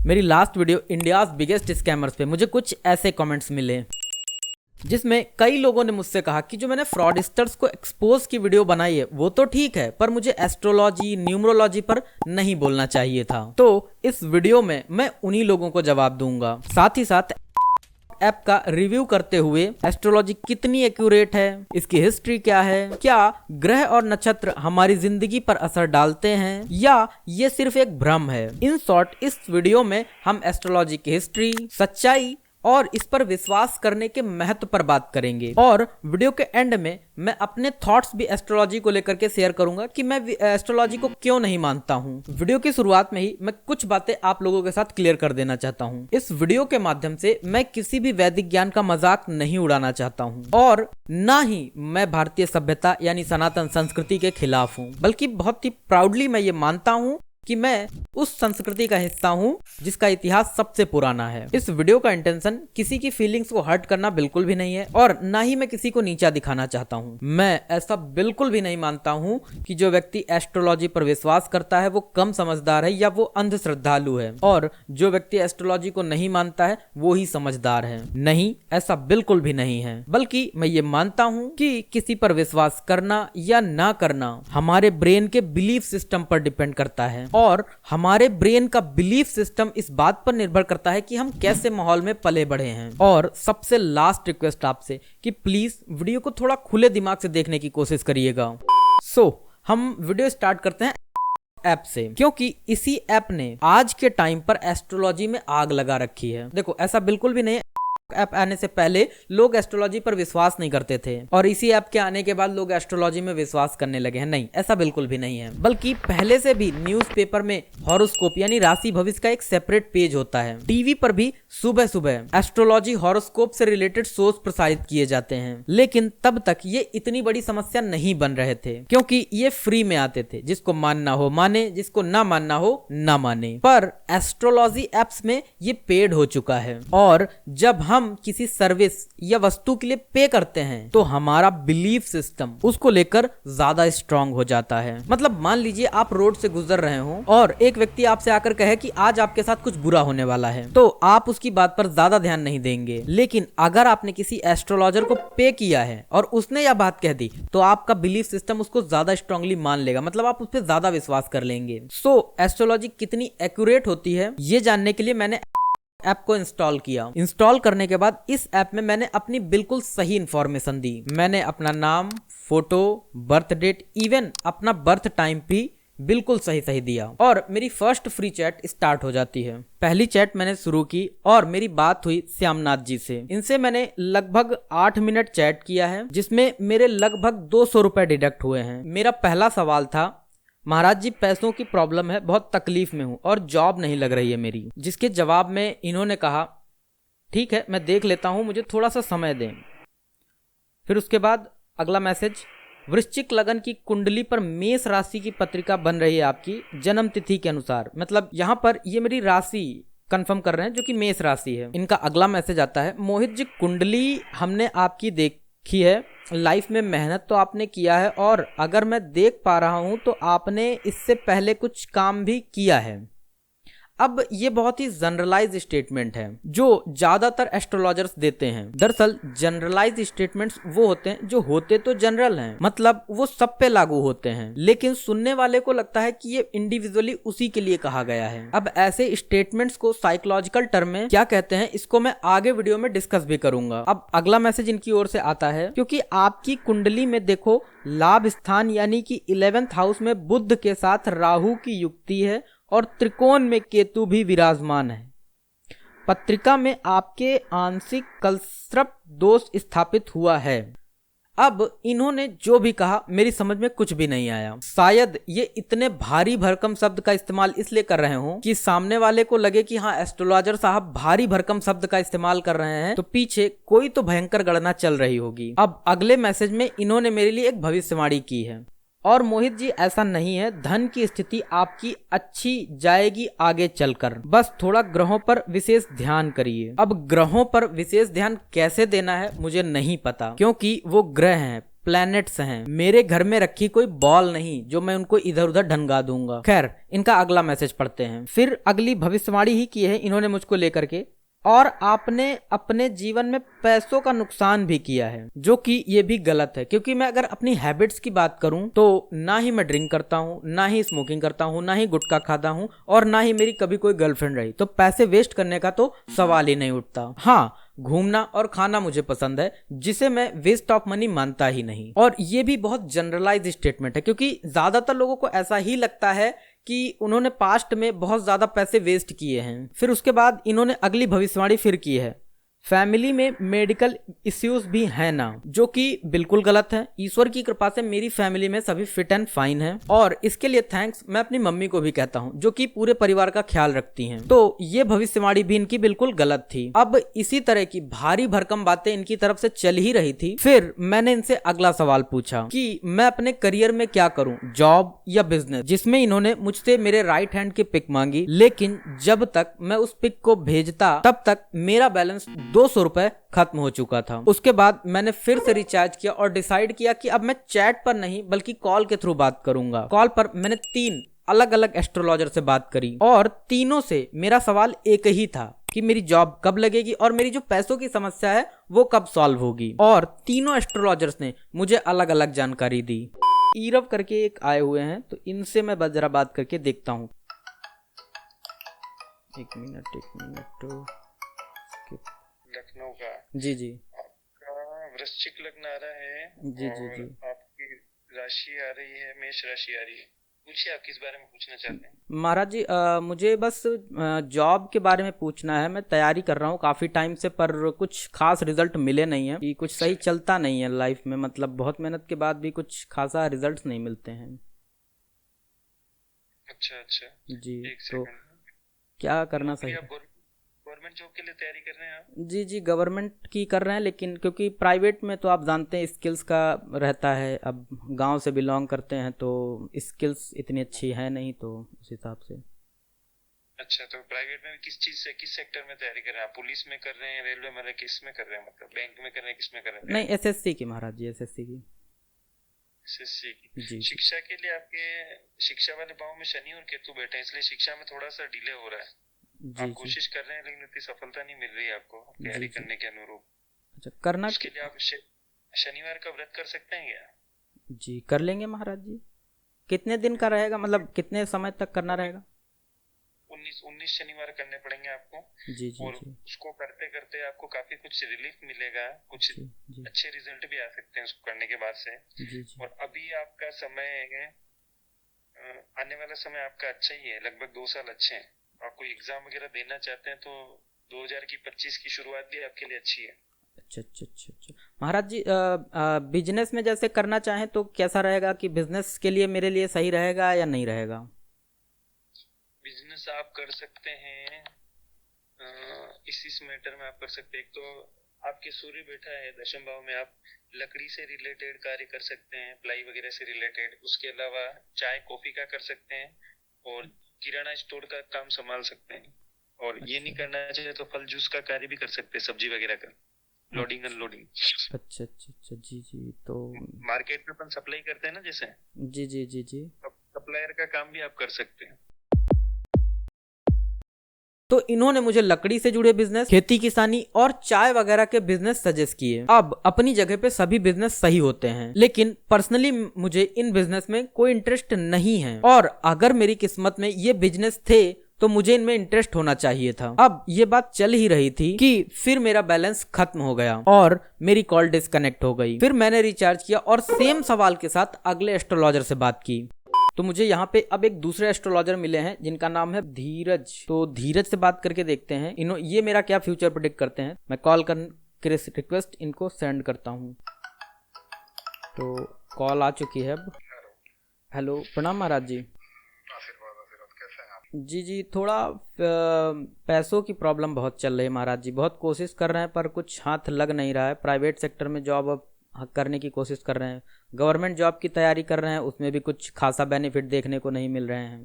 मेरी last video India's biggest scammers पे मुझे कुछ ऐसे कमेंट्स मिले जिसमें कई लोगों ने मुझसे कहा कि जो मैंने फ्रॉडस्टर्स को एक्सपोज की वीडियो बनाई है वो तो ठीक है, पर मुझे एस्ट्रोलॉजी न्यूमरोलॉजी पर नहीं बोलना चाहिए था। तो इस वीडियो में मैं उन्हीं लोगों को जवाब दूंगा, साथ ही साथ ऐप का रिव्यू करते हुए एस्ट्रोलॉजी कितनी एक्यूरेट है, इसकी हिस्ट्री क्या है, क्या ग्रह और नक्षत्र हमारी जिंदगी पर असर डालते हैं या ये सिर्फ एक भ्रम है। इन शॉर्ट इस वीडियो में हम एस्ट्रोलॉजी की हिस्ट्री, सच्चाई और इस पर विश्वास करने के महत्व पर बात करेंगे। और वीडियो के एंड में मैं अपने थॉट्स भी एस्ट्रोलॉजी को लेकर के शेयर करूंगा कि मैं एस्ट्रोलॉजी को क्यों नहीं मानता हूं। वीडियो की शुरुआत में ही मैं कुछ बातें आप लोगों के साथ क्लियर कर देना चाहता हूं। इस वीडियो के माध्यम से मैं किसी भी वैदिक ज्ञान का मजाक नहीं उड़ाना चाहता हूं और ना ही मैं भारतीय सभ्यता यानी सनातन संस्कृति के खिलाफ हूं, बल्कि बहुत ही प्राउडली मैं ये मानता हूं कि मैं उस संस्कृति का हिस्सा हूं जिसका इतिहास सबसे पुराना है। इस वीडियो का इंटेंशन किसी की फीलिंग्स को हर्ट करना बिल्कुल भी नहीं है और ना ही मैं किसी को नीचा दिखाना चाहता हूं। मैं ऐसा बिल्कुल भी नहीं मानता हूं कि जो व्यक्ति एस्ट्रोलॉजी पर विश्वास करता है वो कम समझदार है या वो अंध श्रद्धालु है और जो व्यक्ति एस्ट्रोलॉजी को नहीं मानता है वो ही समझदार है। नहीं, ऐसा बिल्कुल भी नहीं है, बल्कि मैं ये मानता हूं कि किसी पर विश्वास करना या ना करना हमारे ब्रेन के बिलीफ सिस्टम पर डिपेंड करता है और हमारे ब्रेन का बिलीफ सिस्टम इस बात पर निर्भर करता है कि हम कैसे माहौल में पले बढ़े हैं। और सबसे लास्ट रिक्वेस्ट आपसे कि प्लीज वीडियो को थोड़ा खुले दिमाग से देखने की कोशिश करिएगा। हम वीडियो स्टार्ट करते हैं ऐप से, क्योंकि इसी ऐप ने आज के टाइम पर एस्ट्रोलॉजी में आग लगा रखी है। देखो, ऐसा बिल्कुल भी नहीं है ऐप आने से पहले लोग एस्ट्रोलॉजी पर विश्वास नहीं करते थे और इसी ऐप के आने के बाद लोग एस्ट्रोलॉजी में विश्वास करने लगे हैं। नहीं, ऐसा बिल्कुल भी नहीं है, बल्कि पहले से भी न्यूज़पेपर में हॉरोस्कोप यानी राशि भविष्य का एक सेपरेट पेज होता है। टीवी पर भी सुबह सुबह एस्ट्रोलॉजी हॉरोस्कोप से रिलेटेड शोज प्रसारित किए जाते हैं, लेकिन तब तक ये इतनी बड़ी समस्या नहीं बन रहे थे क्योंकि ये फ्री में आते थे। जिसको मानना हो माने, जिसको ना मानना हो ना माने। पर एस्ट्रोलॉजी एप्स में ये पेड हो चुका है और जब हम किसी सर्विस या वस्तु के लिए पे करते हैं तो हमारा बिलीफ सिस्टम उसको लेकर ज्यादा स्ट्रांग हो जाता है। मतलब मान लीजिए आप रोड से गुजर रहे हो और एक व्यक्ति आपसे आकर कहे कि आज आपके साथ कुछ बुरा होने वाला है, तो आप उसकी बात पर ज्यादा ध्यान नहीं देंगे। लेकिन अगर आपने किसी एस्ट्रोलॉजर को पे किया है और उसने यह बात कह दी तो आपका बिलीफ सिस्टम उसको ज्यादा स्ट्रांगली मान लेगा, मतलब आप उस पर ज्यादा विश्वास कर लेंगे। एस्ट्रोलॉजी कितनी एक्यूरेट होती है ये जानने के लिए मैंने ऐप को इंस्टॉल किया। इंस्टॉल करने के बाद इस ऐप में मैंने अपनी बिल्कुल सही इंफॉर्मेशन दी। मैंने अपना नाम, फोटो, बर्थ डेट, इवन अपना बर्थ टाइम भी बिल्कुल सही दिया और मेरी फर्स्ट फ्री चैट स्टार्ट हो जाती है। पहली चैट मैंने शुरू की और मेरी बात हुई श्यामनाथ जी से। इनसे मैंने लगभग 8 मिनट चैट किया है जिसमें मेरे लगभग 200 रुपए डिडक्ट हुए हैं। मेरा पहला सवाल था, महाराज जी पैसों की प्रॉब्लम है, बहुत तकलीफ में हूं और जॉब नहीं लग रही है मेरी। जिसके जवाब में इन्होंने कहा ठीक है मैं देख लेता हूं, मुझे थोड़ा सा समय दें। फिर उसके बाद अगला मैसेज, वृश्चिक लगन की कुंडली पर मेष राशि की पत्रिका बन रही है आपकी जन्म तिथि के अनुसार। मतलब यहाँ पर ये मेरी राशि कंफर्म कर रहे हैं जो कि मेष राशि है। इनका अगला मैसेज आता है, मोहित जी कुंडली हमने आपकी देखी है, लाइफ में मेहनत तो आपने किया है और अगर मैं देख पा रहा हूं तो आपने इससे पहले कुछ काम भी किया है। अब ये बहुत ही जनरलाइज स्टेटमेंट है जो ज्यादातर एस्ट्रोलॉजर्स देते हैं। दरअसल जनरलाइज स्टेटमेंट्स वो होते हैं जो होते तो जनरल हैं, मतलब वो सब पे लागू होते हैं, लेकिन सुनने वाले को लगता है कि ये इंडिविजुअली उसी के लिए कहा गया है। अब ऐसे स्टेटमेंट्स को साइकोलॉजिकल टर्म में क्या कहते हैं इसको मैं आगे वीडियो में डिस्कस भी करूंगा। अब अगला मैसेज इनकी ओर से आता है, क्योंकि आपकी कुंडली में देखो लाभ स्थान यानी कि 11th हाउस में बुध के साथ राहु की युक्ति है और त्रिकोण में केतु भी विराजमान है। पत्रिका में आपके आंशिक कलस्त्रप दोष स्थापित हुआ है। अब इन्होंने जो भी कहा मेरी समझ में कुछ भी नहीं आया। शायद ये इतने भारी भरकम शब्द का इस्तेमाल इसलिए कर रहे हो कि सामने वाले को लगे कि हाँ एस्ट्रोलॉजर साहब भारी भरकम शब्द का इस्तेमाल कर रहे हैं तो पीछे कोई तो भयंकर गणना चल रही होगी। अब अगले मैसेज में इन्होंने मेरे लिए एक भविष्यवाणी की है, और मोहित जी ऐसा नहीं है, धन की स्थिति आपकी अच्छी जाएगी आगे चलकर, बस थोड़ा ग्रहों पर विशेष ध्यान करिए। अब ग्रहों पर विशेष ध्यान कैसे देना है मुझे नहीं पता, क्योंकि वो ग्रह हैं, प्लैनेट्स हैं, मेरे घर में रखी कोई बॉल नहीं जो मैं उनको इधर उधर ढंगा दूंगा। खैर, इनका अगला मैसेज पढ़ते हैं। फिर अगली भविष्यवाणी ही की है इन्होंने मुझको लेकर के, और आपने अपने जीवन में पैसों का नुकसान भी किया है, जो कि ये भी गलत है। क्योंकि मैं अगर अपनी हैबिट्स की बात करूं तो ना ही मैं ड्रिंक करता हूं, ना ही स्मोकिंग करता हूं, ना ही गुटखा खाता हूं, और ना ही मेरी कभी कोई गर्लफ्रेंड रही, तो पैसे वेस्ट करने का तो सवाल ही नहीं उठता। हाँ, घूमना और खाना मुझे पसंद है, जिसे मैं वेस्ट ऑफ मनी मानता ही नहीं। और ये भी बहुत जनरलाइज स्टेटमेंट है, क्योंकि ज्यादातर लोगों को ऐसा ही लगता है कि उन्होंने पास्ट में बहुत ज्यादा पैसे वेस्ट किए हैं। फिर उसके बाद इन्होंने अगली भविष्यवाणी फिर की है, फैमिली में मेडिकल इश्यूज भी है ना, जो कि बिल्कुल गलत है। ईश्वर की कृपा से मेरी फैमिली में सभी फिट एंड फाइन है, और इसके लिए थैंक्स मैं अपनी मम्मी को भी कहता हूँ, जो कि पूरे परिवार का ख्याल रखती हैं। तो ये भविष्यवाणी भी इनकी बिल्कुल गलत थी। अब इसी तरह की भारी भरकम बातें इनकी तरफ से चल ही रही थी। फिर मैंने इनसे अगला सवाल पूछा कि मैं अपने करियर में क्या करूं, जॉब या बिजनेस, जिसमें इन्होंने मुझसे मेरे राइट हैंड की पिक मांगी। लेकिन जब तक मैं उस पिक को भेजता तब तक मेरा बैलेंस 200 रुपए खत्म हो चुका था। उसके बाद मैंने फिर से रिचार्ज किया और डिसाइड किया कि अब मैं चैट पर नहीं बल्कि कॉल के थ्रू बात करूंगा। कॉल पर मैंने 3 अलग अलग एस्ट्रोलॉजर से बात करी, और तीनों से मेरा सवाल एक ही था कि मेरी जॉब कब लगेगी और मेरी जो पैसों की समस्या है वो कब सॉल्व होगी। और तीनों एस्ट्रोलॉजर्स ने मुझे अलग अलग जानकारी दी। ईरव करके एक आए हुए हैं, तो इनसे मैं जरा बात करके देखता हूँ। एक मिनट। लखनऊ का जी जी आपका वृश्चिक लग्न आ रहा है, जी जी और जी आपकी राशि आ रही है मेष राशि आ रही है। पूछिए, आप किस बारे में पूछना चाहते हैं? महाराज जी, मुझे बस जॉब के बारे में पूछना है। मैं तैयारी कर रहा हूँ काफ़ी टाइम से, पर कुछ खास रिजल्ट मिले नहीं है, कि कुछ सही चलता नहीं है लाइफ में। मतलब बहुत मेहनत के बाद भी कुछ खासा रिजल्ट्स नहीं मिलते हैं। अच्छा अच्छा, जी, एक तो सेकंड। क्या करना नौकरी सही आप है? गवर्नमेंट जॉब के लिए तैयारी कर रहे हैं आप? जी जी, गवर्नमेंट की कर रहे हैं, लेकिन क्योंकि प्राइवेट में तो आप जानते हैं स्किल्स का रहता है। अब गांव से बिलोंग करते हैं तो स्किल्स इतनी अच्छी है नहीं, तो उस हिसाब से। अच्छा, तो प्राइवेट में किस चीज से, किस सेक्टर में तैयारी कर रहे हैं आप? पुलिस में कर रहे हैं, रेलवे में, किस में कर रहे हैं? मतलब बैंक में कर रहे हैं, किस में कर रहे हैं नहीं, तैयारी? एसएससी की महाराज जी, एसएससी की। एसएससी की। जी जी शिक्षा के लिए आपके शिक्षा वाले भाव में शनि और केतु बैठे हैं, इसलिए शिक्षा में थोड़ा सा डिले हो रहा है। जी आप जी कोशिश कर रहे हैं, लेकिन इतनी सफलता नहीं मिल रही है आपको जी तैयारी जी। करने के अनुरूप। अच्छा, करना उसके लिए आप शनिवार का व्रत कर सकते हैं क्या? जी कर लेंगे महाराज जी। कितने दिन का रहेगा, मतलब कितने समय तक करना रहेगा? 19 शनिवार करने पड़ेंगे आपको। जी जी और जी उसको करते करते आपको काफी कुछ रिलीफ मिलेगा, कुछ जी जी अच्छे रिजल्ट भी आ सकते हैं उसको करने के बाद से। जी जी। और अभी आपका समय है, आने वाला समय आपका अच्छा ही है, लगभग 2 साल अच्छे हैं। आप कोई एग्जाम वगैरह देना चाहते हैं तो 2025 की शुरुआत भी आपके लिए अच्छी है। अच्छा अच्छा अच्छा अच्छा। महाराज जी, बिजनेस में जैसे करना चाहें तो कैसा रहेगा, कि बिजनेस के लिए मेरे लिए सही रहेगा या नहीं रहेगा? बिजनेस आप कर सकते हैं, इस मैटर में आप कर सकते हैं। एक तो आपके सूर्य बैठा है दशम भाव में, आप लकड़ी से रिलेटेड कार्य कर सकते हैं, प्लाई वगैरह से रिलेटेड। उसके अलावा चाय कॉफी का कर सकते हैं, और किराना स्टोर का काम संभाल सकते हैं। और ये नहीं अच्छा करना चाहिए तो फल जूस का कार्य भी कर सकते हैं, सब्जी वगैरह का लोडिंग अच्छा अनलोडिंग। अच्छा अच्छा अच्छा। जी जी, तो मार्केट में अपन सप्लाई करते हैं ना, जैसे जी जी जी जी। सप्लायर का काम भी आप कर सकते हैं। तो इन्होंने मुझे लकड़ी से जुड़े बिजनेस, खेती किसानी और चाय वगैरह के बिजनेस सजेस्ट किए। अब अपनी जगह पे सभी बिजनेस सही होते हैं, लेकिन पर्सनली मुझे इन बिजनेस में कोई इंटरेस्ट नहीं है, और अगर मेरी किस्मत में ये बिजनेस थे तो मुझे इनमें इंटरेस्ट होना चाहिए था। अब ये बात चल ही रही थी कि फिर मेरा बैलेंस खत्म हो गया और मेरी कॉल डिस्कनेक्ट हो गई। फिर मैंने रिचार्ज किया और सेम सवाल के साथ अगले एस्ट्रोलॉजर से बात की। तो मुझे यहाँ पे अब एक दूसरे एस्ट्रोलॉजर मिले हैं जिनका नाम है धीरज। तो धीरज से बात करके देखते हैं ये मेरा क्या फ्यूचर प्रेडिक्ट करते हैं। मैं कॉल कर रिक्वेस्ट इनको सेंड करता हूँ। तो कॉल आ चुकी है अब। हेलो, प्रणाम महाराज जी। आशीर्वाद आशीर्वाद, कैसे हैं आप? जी जी, थोड़ा पैसों की प्रॉब्लम बहुत चल रही है महाराज जी। बहुत कोशिश कर रहे हैं पर कुछ हाथ लग नहीं रहा है। प्राइवेट सेक्टर में जॉब अब करने की कोशिश कर रहे हैं, गवर्नमेंट जॉब की तैयारी कर रहे हैं, उसमें भी कुछ खासा बेनिफिट देखने को नहीं मिल रहे हैं।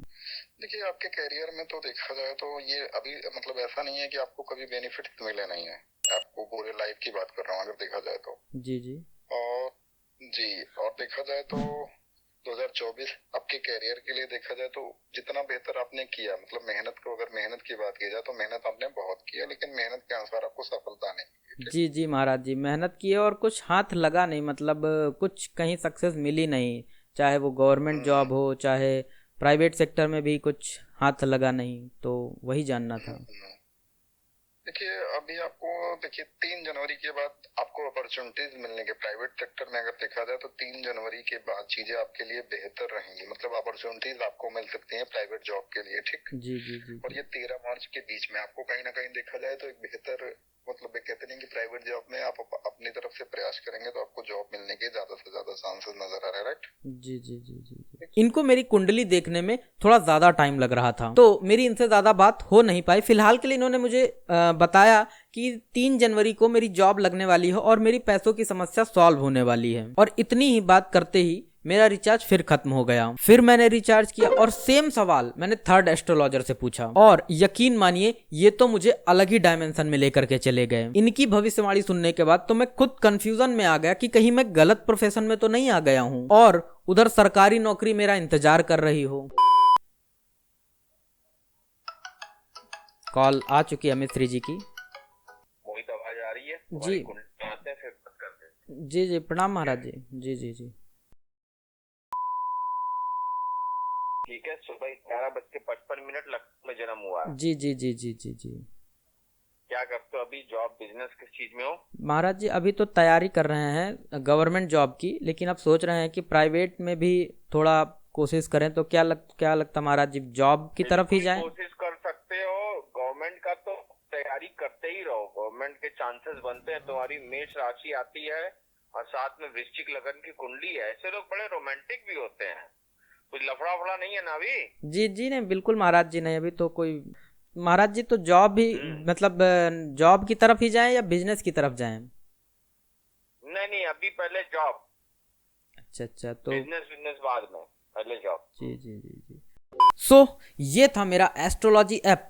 देखिए, आपके करियर में तो देखा जाए तो ये अभी मतलब ऐसा नहीं है कि आपको कभी बेनिफिट मिले नहीं है। आपको पूरे लाइफ की बात कर रहा हूँ अगर देखा जाए तो। जी जी और जी, और देखा जाए तो 2024 आपके कैरियर के लिए देखा जाए तो जितना बेहतर आपने किया, मतलब मेहनत को, अगर मेहनत की बात की जाए तो मेहनत आपने बहुत किया, लेकिन मेहनत के अनुसार आपको सफलता नहीं मिली। ठीक। जी जी महाराज जी, मेहनत की है और कुछ हाथ लगा नहीं, मतलब कुछ कहीं सक्सेस मिली नहीं, चाहे वो गवर्नमेंट हम्म, जॉब हो चाहे प्राइवेट सेक्टर में भी कुछ हाथ लगा नहीं, तो वही जानना था। हम्म। देखिए अभी आपको, देखिए 3 जनवरी के बाद आपको अपॉर्चुनिटीज मिलने के, प्राइवेट सेक्टर में अगर देखा जाए तो 3 जनवरी के बाद चीजें आपके लिए बेहतर रहेंगी, मतलब अपॉर्चुनिटीज आपको मिल सकती हैं प्राइवेट जॉब के लिए। ठीक। जी जी जी और जी ये 13 मार्च के बीच में आपको कहीं ना कहीं देखा जाए तो एक बेहतर, मतलब एक कहते नहीं कि प्राइवेट जॉब में आप अपनी तरफ से प्रयास करेंगे तो आपको जॉब मिलने के ज्यादा से ज्यादा चांसेस नजर आ रहे हैं। राइट। जी जी जी जी जी। इनको मेरी कुंडली देखने में थोड़ा ज़्यादा टाइम लग रहा था, तो मेरी इनसे ज़्यादा बात हो नहीं पाई। फिलहाल के लिए इन्होंने मुझे बताया कि 3 जनवरी को मेरी जॉब लगने वाली है और मेरी पैसों की समस्या सॉल्व होने वाली है, और इतनी ही बात करते ही मेरा रिचार्ज फिर खत्म हो गया। फिर मैंने रिचार्ज किया और सेम सवाल मैंने थर्ड एस्ट्रोलॉजर से पूछा, और यकीन मानिए ये तो मुझे अलग ही डायमेंशन में लेकर के चले गए। इनकी भविष्यवाणी सुनने के बाद तो मैं खुद कंफ्यूजन में आ गया कि कहीं मैं गलत प्रोफेशन में तो नहीं आ गया हूँ और उधर सरकारी नौकरी मेरा इंतजार कर रही हो। कॉल आ चुकी है मिश्री जी की। मोहित आवाज आ रही है? जी आते हैं फिर बात करते हैं। जी जी, प्रणाम महाराज जी। जी जी जी ठीक है, सुबह 11:55 लखनऊ में जन्म हुआ है। जी जी जी जी जी जी। क्या करते हो अभी? जॉब बिजनेस किस चीज में हो? महाराज जी अभी तो तैयारी कर रहे हैं गवर्नमेंट जॉब की, लेकिन अब सोच रहे हैं कि प्राइवेट में भी थोड़ा कोशिश करें, तो क्या लगता महाराज जी, जॉब की तरफ ही जाएं? कोशिश कर सकते हो। गवर्नमेंट का तो तैयारी करते ही रहो, गवर्नमेंट के चांसेस बनते हैं। तुम्हारी मेष राशि आती है और साथ में वृश्चिक लगन की कुंडली है। ऐसे लोग बड़े रोमांटिक भी होते हैं। कुछ लफड़ा वफड़ा नहीं है ना अभी? जी जी नहीं, बिल्कुल महाराज जी नहीं, अभी तो कोई। महाराज जी तो जॉब भी, मतलब जॉब की तरफ ही जाएं या बिजनेस की तरफ जाएं? नहीं नहीं, अभी पहले जॉब, अच्छा अच्छा, तो बिजनेस बाद में, पहले जॉब। जी जी जी जी। सो ये था मेरा एस्ट्रोलॉजी ऐप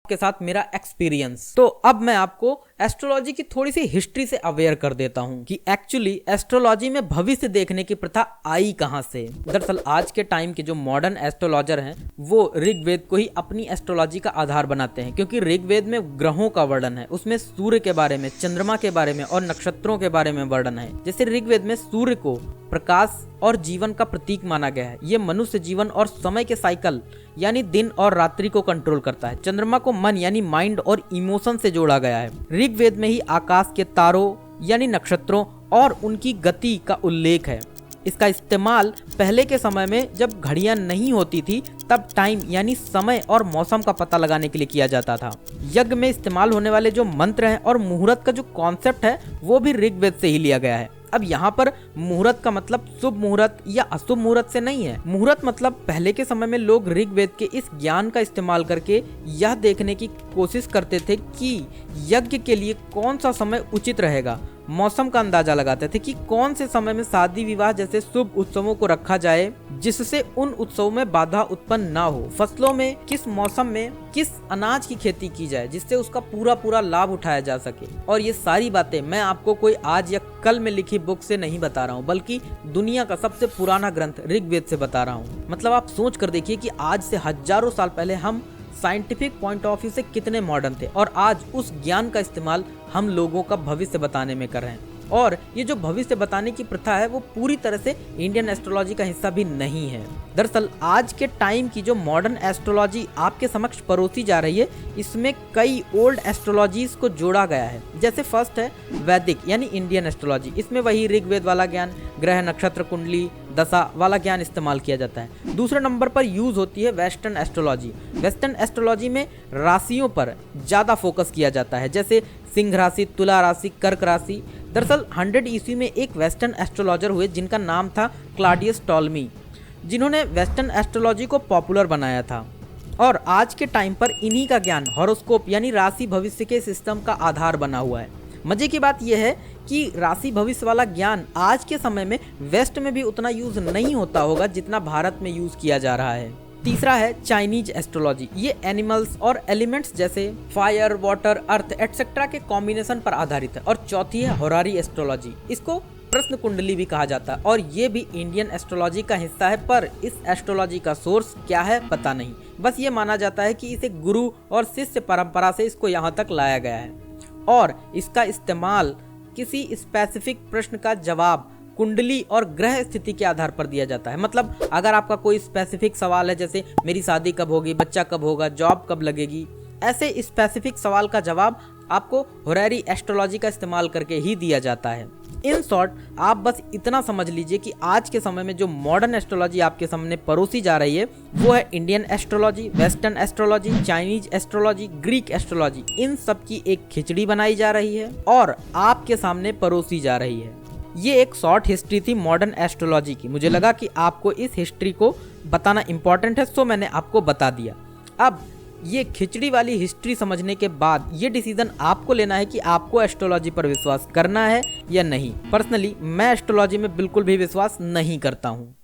के साथ मेरा एक्सपीरियंस। तो अब मैं आपको एस्ट्रोलॉजी की थोड़ी सी हिस्ट्री से अवेयर कर देता हूं कि एक्चुअली एस्ट्रोलॉजी में भविष्य देखने की प्रथा आई कहां से। दरअसल आज के टाइम के जो मॉडर्न एस्ट्रोलॉजर हैं वो ऋग्वेद को ही अपनी एस्ट्रोलॉजी का आधार बनाते हैं, क्योंकि ऋग्वेद में ग्रहों का वर्णन है, उसमें सूर्य के बारे में, चंद्रमा के बारे में और नक्षत्रों के बारे में वर्णन है। जैसे ऋग्वेद में सूर्य को प्रकाश और जीवन का प्रतीक माना गया है। ये मनुष्य जीवन और समय के साइकिल यानी दिन और रात्रि को कंट्रोल करता है। चंद्रमा को मन यानी माइंड और इमोशन से जोड़ा गया है। ऋग्वेद में ही आकाश के तारों यानी नक्षत्रों और उनकी गति का उल्लेख है। इसका इस्तेमाल पहले के समय में जब घड़ियां नहीं होती थी तब टाइम यानी समय और मौसम का पता लगाने के लिए किया जाता था। यज्ञ में इस्तेमाल होने वाले जो मंत्र हैं और मुहूर्त का जो कॉन्सेप्ट है वो भी ऋग्वेद से ही लिया गया है। अब यहाँ पर मुहूर्त का मतलब शुभ मुहूर्त या अशुभ मुहूर्त से नहीं है। मुहूर्त मतलब पहले के समय में लोग ऋग्वेद के इस ज्ञान का इस्तेमाल करके यह देखने की कोशिश करते थे कि यज्ञ के लिए कौन सा समय उचित रहेगा। मौसम का अंदाजा लगाते थे कि कौन से समय में शादी विवाह जैसे शुभ उत्सवों को रखा जाए जिससे उन उत्सवों में बाधा उत्पन्न ना हो। फसलों में किस मौसम में किस अनाज की खेती की जाए जिससे उसका पूरा लाभ उठाया जा सके। और ये सारी बातें मैं आपको कोई आज या कल में लिखी बुक से नहीं बता रहा हूँ, बल्कि दुनिया का सबसे पुराना ग्रंथ ऋग्वेद से बता रहा हूँ। मतलब आप सोच कर देखिए कि आज से हजारों साल पहले हम साइंटिफिक पॉइंट ऑफ व्यू से कितने मॉडर्न थे, और आज उस ज्ञान का इस्तेमाल हम लोगों का भविष्य बताने में कर रहे हैं। और ये जो भविष्य बताने की प्रथा है वो पूरी तरह से इंडियन एस्ट्रोलॉजी का हिस्सा भी नहीं है। दरअसल आज के टाइम की जो मॉडर्न एस्ट्रोलॉजी आपके समक्ष परोसी जा रही है, इसमें कई ओल्ड एस्ट्रोलॉजीज को जोड़ा गया है। जैसे फर्स्ट है वैदिक यानी इंडियन एस्ट्रोलॉजी, इसमें वही ऋग्वेद वाला ज्ञान, ग्रह नक्षत्र कुंडली दशा वाला ज्ञान इस्तेमाल किया जाता है। दूसरे नंबर पर यूज होती है वेस्टर्न एस्ट्रोलॉजी। वेस्टर्न एस्ट्रोलॉजी में राशियों पर ज्यादा फोकस किया जाता है, जैसे सिंह राशि, तुला राशि, कर्क राशि। दरअसल 100 ईस्वी में एक वेस्टर्न एस्ट्रोलॉजर हुए जिनका नाम था क्लॉडियस टॉलमी, जिन्होंने वेस्टर्न एस्ट्रोलॉजी को पॉपुलर बनाया था। और आज के टाइम पर इन्हीं का ज्ञान हॉरोस्कोप यानी राशि भविष्य के सिस्टम का आधार बना हुआ है। मजे की बात यह है कि राशि भविष्य वाला ज्ञान आज के समय में वेस्ट में भी उतना यूज नहीं होता होगा जितना भारत में यूज किया जा रहा है। तीसरा है चाइनीज एस्ट्रोलॉजी। ये एनिमल्स और एलिमेंट्स जैसे फायर, वाटर, अर्थ एटसेट्रा के कॉम्बिनेशन पर आधारित है। और चौथी है होरारी एस्ट्रोलॉजी। इसको प्रश्न कुंडली भी कहा जाता है और ये भी इंडियन एस्ट्रोलॉजी का हिस्सा है, पर इस एस्ट्रोलॉजी का सोर्स क्या है पता नहीं। बस ये माना जाता है कि इसे गुरु और शिष्य परंपरा से इसको यहाँ तक लाया गया है और इसका इस्तेमाल किसी स्पेसिफिक प्रश्न का जवाब कुंडली और ग्रह स्थिति के आधार पर दिया जाता है। मतलब अगर आपका कोई स्पेसिफिक सवाल है, जैसे मेरी शादी कब होगी, बच्चा कब होगा, जॉब कब लगेगी, ऐसे स्पेसिफिक सवाल का जवाब आपको होरेरी एस्ट्रोलॉजी का इस्तेमाल करके ही दिया जाता है। इन शॉर्ट आप बस इतना समझ लीजिए कि आज के समय में जो मॉडर्न एस्ट्रोलॉजी आपके सामने परोसी जा रही है वो है Indian astrology, western astrology, Chinese astrology, Greek astrology. इन सब की एक खिचड़ी बनाई जा रही है और आपके सामने परोसी जा रही है। ये एक शॉर्ट हिस्ट्री थी मॉडर्न एस्ट्रोलॉजी की। मुझे लगा कि आपको इस हिस्ट्री को बताना इंपॉर्टेंट है, सो मैंने आपको बता दिया। अब ये खिचड़ी वाली हिस्ट्री समझने के बाद ये डिसीजन आपको लेना है कि आपको एस्ट्रोलॉजी पर विश्वास करना है या नहीं। पर्सनली मैं एस्ट्रोलॉजी में बिल्कुल भी विश्वास नहीं करता हूँ।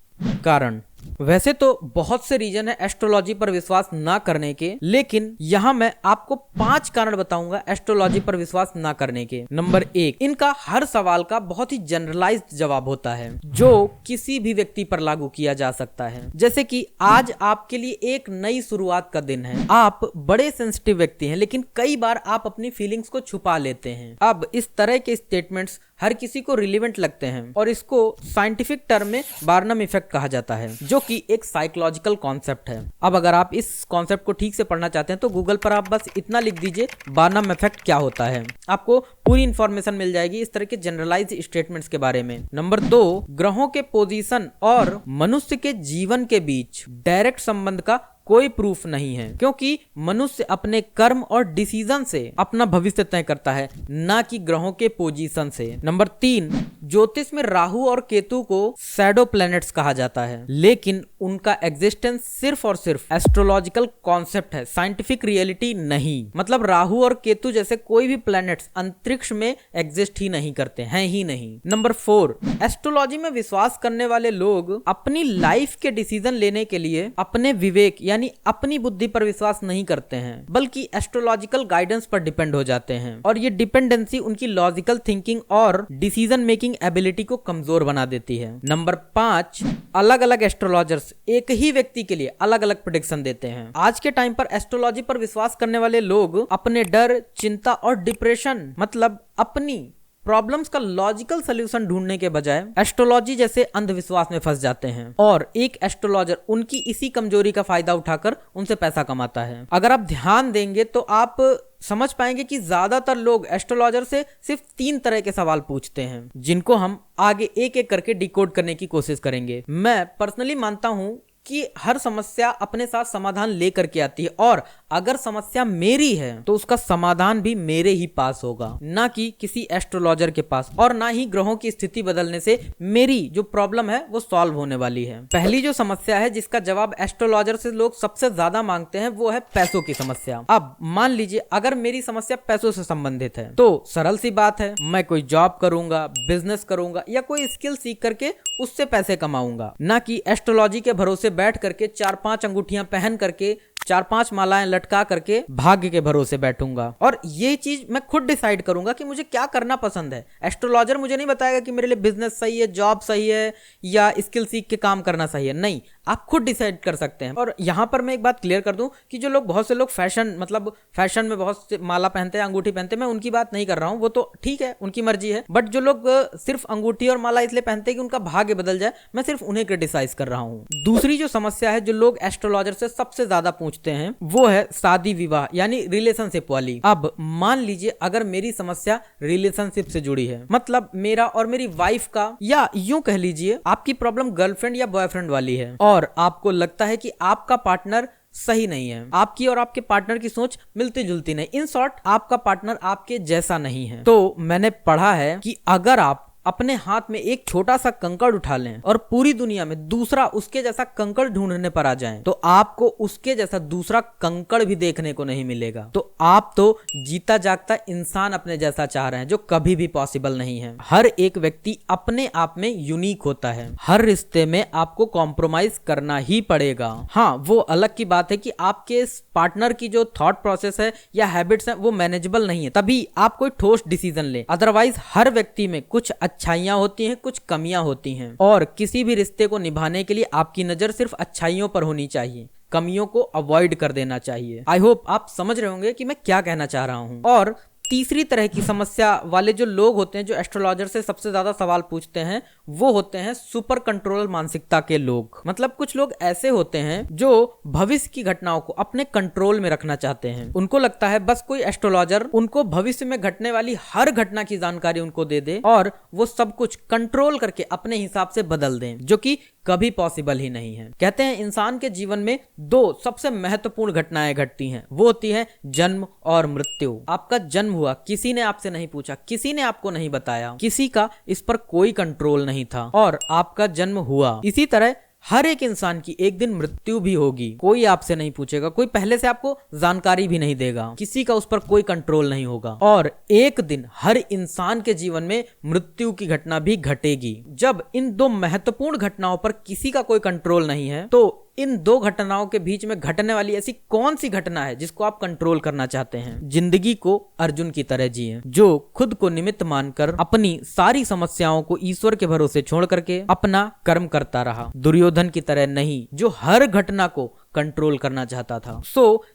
कारण वैसे तो बहुत से रीजन है एस्ट्रोलॉजी पर विश्वास ना करने के, लेकिन यहाँ मैं आपको 5 कारण बताऊंगा एस्ट्रोलॉजी पर विश्वास ना करने के। नंबर 1, इनका हर सवाल का बहुत ही जनरलाइज्ड जवाब होता है जो किसी भी व्यक्ति पर लागू किया जा सकता है। जैसे कि आज आपके लिए एक नई शुरुआत का दिन है, आप बड़े सेंसिटिव व्यक्ति हैं लेकिन कई बार आप अपनी फीलिंग्स को छुपा लेते हैं। अब इस तरह के स्टेटमेंट्स हर किसी को रिलेवेंट लगते हैं और इसको साइंटिफिक टर्म में बार्नम इफेक्ट कहा जाता है, जो कि एक साइकोलॉजिकल कॉन्सेप्ट है। अब अगर आप इस कॉन्सेप्ट को ठीक से पढ़ना चाहते हैं तो गूगल पर आप बस इतना लिख दीजिए बार्नम इफेक्ट क्या होता है, आपको पूरी इंफॉर्मेशन मिल जाएगी इस तरह के जनरलाइज स्टेटमेंट्स के बारे में। नंबर 2, ग्रहों के पोजीशन और मनुष्य के जीवन के बीच डायरेक्ट संबंध का कोई प्रूफ नहीं है, क्योंकि मनुष्य अपने कर्म और डिसीजन से अपना भविष्य तय करता है, ना कि ग्रहों के पोजीशन से। नंबर 3, ज्योतिष में राहु और केतु को शैडो प्लैनेट्स कहा जाता है, लेकिन उनका एग्जिस्टेंस सिर्फ और सिर्फ एस्ट्रोलॉजिकल कॉन्सेप्ट है, साइंटिफिक रियलिटी नहीं। मतलब राहु और केतु जैसे कोई भी प्लैनेट्स अंतरिक्ष में एग्जिस्ट ही नहीं करते हैं ही नहीं। नंबर 4, एस्ट्रोलॉजी में विश्वास करने वाले लोग अपनी लाइफ के डिसीजन लेने के लिए अपने विवेक यानी अपनी बुद्धि पर विश्वास नहीं करते हैं, बल्कि एस्ट्रोलॉजिकल गाइडेंस पर डिपेंड हो जाते हैं और ये डिपेंडेंसी उनकी लॉजिकल थिंकिंग और डिसीजन मेकिंग एबिलिटी को कमजोर बना देती है। नंबर 5, अलग अलग एस्ट्रोलॉजर्स एक ही व्यक्ति के लिए अलग अलग प्रेडिक्शन देते हैं। आज के टाइम पर एस्ट्रोलॉजी पर विश्वास करने वाले लोग अपने डर, चिंता और डिप्रेशन मतलब अपनी प्रॉब्लम्स का लॉजिकल सोल्यूशन ढूंढने के बजाय एस्ट्रोलॉजी जैसे अंधविश्वास में फंस जाते हैं और एक एस्ट्रोलॉजर उनकी इसी कमजोरी का फायदा उठाकर उनसे पैसा कमाता है। अगर आप ध्यान देंगे तो आप समझ पाएंगे कि ज्यादातर लोग एस्ट्रोलॉजर से सिर्फ 3 तरह के सवाल पूछते हैं, जिनको हम आगे एक एक करके डिकोड करने की कोशिश करेंगे। मैं पर्सनली मानता हूं कि हर समस्या अपने साथ समाधान लेकर के आती है और अगर समस्या मेरी है तो उसका समाधान भी मेरे ही पास होगा, ना कि किसी एस्ट्रोलॉजर के पास, और ना ही ग्रहों की स्थिति बदलने से मेरी जो प्रॉब्लम है वो सॉल्व होने वाली है। पहली जो समस्या है जिसका जवाब एस्ट्रोलॉजर से लोग सबसे ज्यादा मांगते हैं वो है पैसों की समस्या। अब मान लीजिए अगर मेरी समस्या पैसों से संबंधित है तो सरल सी बात है, मैं कोई जॉब करूंगा, बिजनेस करूंगा या कोई स्किल सीख करके उससे पैसे कमाऊंगा, ना कि एस्ट्रोलॉजी के भरोसे बैठ करके 4-5 अंगूठियां पहन करके 4-5 मालाएं लटका करके भाग्य के भरोसे बैठूंगा। और ये चीज मैं खुद डिसाइड करूंगा कि मुझे क्या करना पसंद है। एस्ट्रोलॉजर मुझे नहीं बताएगा कि मेरे लिए बिजनेस सही है, जॉब सही है या स्किल सीख के काम करना सही है, नहीं, आप खुद डिसाइड कर सकते हैं। और यहाँ पर मैं एक बात क्लियर कर दूं कि जो लोग, बहुत से लोग फैशन में बहुत से माला पहनते हैं, अंगूठी पहनते हैं, मैं उनकी बात नहीं कर रहा हूँ, वो तो ठीक है, उनकी मर्जी है। बट जो लोग सिर्फ अंगूठी और माला इसलिए पहनते हैं कि उनका भाग्य बदल जाए, मैं सिर्फ उन्हें क्रिटिसाइज कर रहा हूँ। दूसरी जो समस्या है जो लोग एस्ट्रोलॉजर से सबसे ज्यादा पूछते हैं वो है शादी विवाह यानी रिलेशनशिप वाली। अब मान लीजिए अगर मेरी समस्या रिलेशनशिप से जुड़ी है, मतलब मेरा और मेरी वाइफ का, या यूं कह लीजिए आपकी प्रॉब्लम गर्लफ्रेंड या बॉयफ्रेंड वाली है और आपको लगता है कि आपका पार्टनर सही नहीं है, आपकी और आपके पार्टनर की सोच मिलती जुलती नहीं, इन शॉर्ट आपका पार्टनर आपके जैसा नहीं है, तो मैंने पढ़ा है कि अगर आप अपने हाथ में एक छोटा सा कंकड़ उठा लें और पूरी दुनिया में दूसरा उसके जैसा कंकड़ ढूंढने पर आ जाएं, तो आपको उसके जैसा दूसरा कंकड़ भी देखने को नहीं मिलेगा। तो आप तो जीता जागता इंसान अपने जैसा चाह रहे हैं, जो कभी भी पॉसिबल नहीं है। हर एक व्यक्ति अपने आप में यूनिक होता है, हर रिश्ते में आपको कॉम्प्रोमाइज करना ही पड़ेगा। हाँ, वो अलग की बात है कि आपके पार्टनर की जो थॉट प्रोसेस है या हैबिट्स है वो मैनेजेबल नहीं है, तभी आप कोई ठोस डिसीजन ले। अदरवाइज हर व्यक्ति में कुछ अच्छाइयाँ होती हैं, कुछ कमियां होती हैं, और किसी भी रिश्ते को निभाने के लिए आपकी नज़र सिर्फ अच्छाइयों पर होनी चाहिए, कमियों को अवॉइड कर देना चाहिए। आई होप आप समझ रहे होंगे कि मैं क्या कहना चाह रहा हूँ। और तीसरी तरह की समस्या वाले जो लोग होते हैं, जो एस्ट्रोलॉजर से सबसे ज्यादा सवाल पूछते हैं, वो होते हैं सुपर कंट्रोल मानसिकता के लोग। मतलब कुछ लोग ऐसे होते हैं जो भविष्य की घटनाओं को अपने कंट्रोल में रखना चाहते हैं। उनको लगता है बस कोई एस्ट्रोलॉजर उनको भविष्य में घटने वाली हर घटना की जानकारी उनको दे दे और वो सब कुछ कंट्रोल करके अपने हिसाब से बदल दें, जो कि कभी पॉसिबल ही नहीं है। कहते हैं इंसान के जीवन में दो सबसे महत्वपूर्ण घटनाएं घटती हैं, वो होती है जन्म और मृत्यु। आपका जन्म हुआ, किसी ने आपसे नहीं पूछा, किसी ने आपको नहीं बताया, किसी का इस पर कोई कंट्रोल नहीं था और आपका जन्म हुआ। इसी तरह हर एक इंसान की एक दिन मृत्यु भी होगी। कोई आपसे नहीं पूछेगा, कोई पहले से आपको जानकारी भी नहीं देगा, किसी का उस पर कोई कंट्रोल नहीं होगा। और एक दिन हर इंसान के जीवन में मृत्यु की घटना भी घटेगी। जब इन दो महत्वपूर्ण घटनाओं पर किसी का कोई कंट्रोल नहीं है, तो इन दो घटनाओं के बीच में घटने वाली ऐसी कौन सी घटना है जिसको आप कंट्रोल करना चाहते हैं? जिंदगी को अर्जुन की तरह जिए, जो खुद को निमित्त मानकर अपनी सारी समस्याओं को ईश्वर के भरोसे छोड़ करके अपना कर्म करता रहा। दुर्योधन की तरह नहीं, जो हर घटना को कंट्रोल करना चाहता था।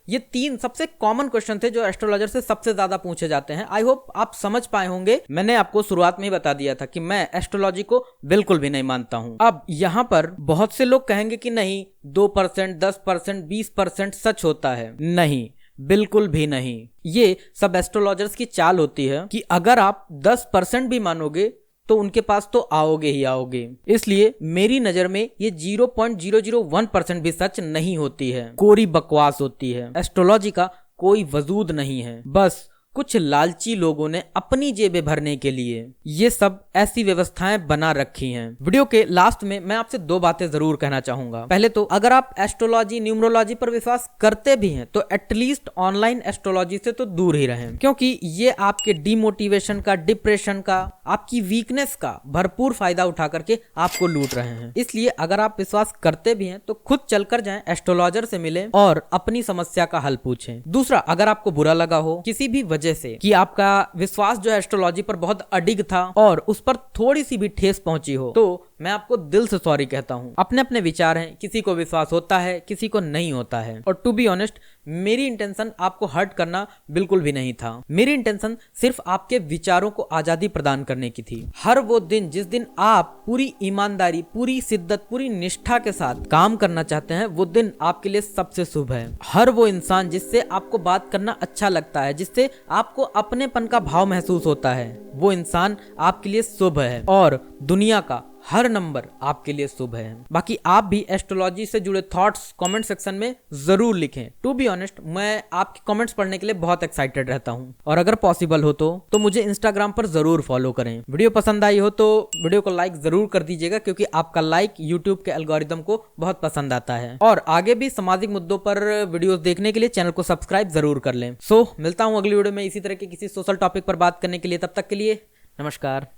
ये 3 सबसे कॉमन क्वेश्चन थे जो एस्ट्रोलॉजर से सबसे ज्यादा पूछे जाते हैं। आई होप आप समझ पाए होंगे। मैंने आपको शुरुआत में ही बता दिया था कि मैं एस्ट्रोलॉजी को बिल्कुल भी नहीं मानता हूं। अब यहाँ पर बहुत से लोग कहेंगे कि नहीं, 2%, 10%, 20% सच होता है। नहीं, बिल्कुल भी नहीं। ये सब एस्ट्रोलॉजर्स की चाल होती है कि अगर आप 10% भी मानोगे तो उनके पास तो आओगे ही आओगे। इसलिए मेरी नजर में ये 0.001% भी सच नहीं होती है, कोरी बकवास होती है। एस्ट्रोलॉजी का कोई वजूद नहीं है, बस कुछ लालची लोगों ने अपनी जेबें भरने के लिए ये सब ऐसी व्यवस्थाएं बना रखी हैं। वीडियो के लास्ट में मैं आपसे 2 बातें जरूर कहना चाहूंगा। पहले तो अगर आप एस्ट्रोलॉजी, न्यूमरोलॉजी पर विश्वास करते भी हैं तो एटलीस्ट ऑनलाइन एस्ट्रोलॉजी से तो दूर ही रहें, क्योंकि ये आपके डिमोटिवेशन का, डिप्रेशन का, आपकी वीकनेस का भरपूर फायदा उठा करके आपको लूट रहे हैं। इसलिए अगर आप विश्वास करते भी हैं तो खुद चलकर जाएं, एस्ट्रोलॉजर से मिलें और अपनी समस्या का हल पूछें। दूसरा, अगर आपको बुरा लगा हो किसी भी वजह से कि आपका विश्वास जो है एस्ट्रोलॉजी पर बहुत अडिग था और उस पर थोड़ी सी भी ठेस पहुंची हो, तो मैं आपको दिल से सॉरी कहता हूं। अपने अपने विचार हैं, किसी को विश्वास होता है, किसी को नहीं होता है। और टू बी ऑनेस्ट, मेरी इंटेंशन आपको हर्ट करना बिल्कुल भी नहीं था। मेरी इंटेंशन सिर्फ आपके विचारों को आजादी प्रदान करने की थी। हर वो दिन जिस दिन आप पूरी ईमानदारी, पूरी शिद्दत, पूरी निष्ठा के साथ काम करना चाहते हैं, वो दिन आपके लिए सबसे शुभ है। हर वो इंसान जिससे आपको बात करना अच्छा लगता है, जिससे आपको अपनेपन का भाव महसूस होता है, वो इंसान आपके लिए शुभ है और दुनिया का हर नंबर आपके लिए शुभ है। बाकी आप भी एस्ट्रोलॉजी से जुड़े थॉट्स कमेंट सेक्शन में जरूर लिखें। टू बी ऑनेस्ट, मैं आपके कमेंट्स पढ़ने के लिए बहुत एक्साइटेड रहता हूं। और अगर पॉसिबल हो तो मुझे इंस्टाग्राम पर जरूर फॉलो करें। वीडियो पसंद आई हो तो वीडियो को लाइक जरूर कर दीजिएगा, क्योंकि आपका लाइक यूट्यूब के एल्गोरिदम को बहुत पसंद आता है। और आगे भी सामाजिक मुद्दों पर वीडियोस देखने के लिए चैनल को सब्सक्राइब जरूर कर लें। मिलता हूँ अगली वीडियो में इसी तरह के किसी सोशल टॉपिक पर बात करने के लिए। तब तक के लिए नमस्कार।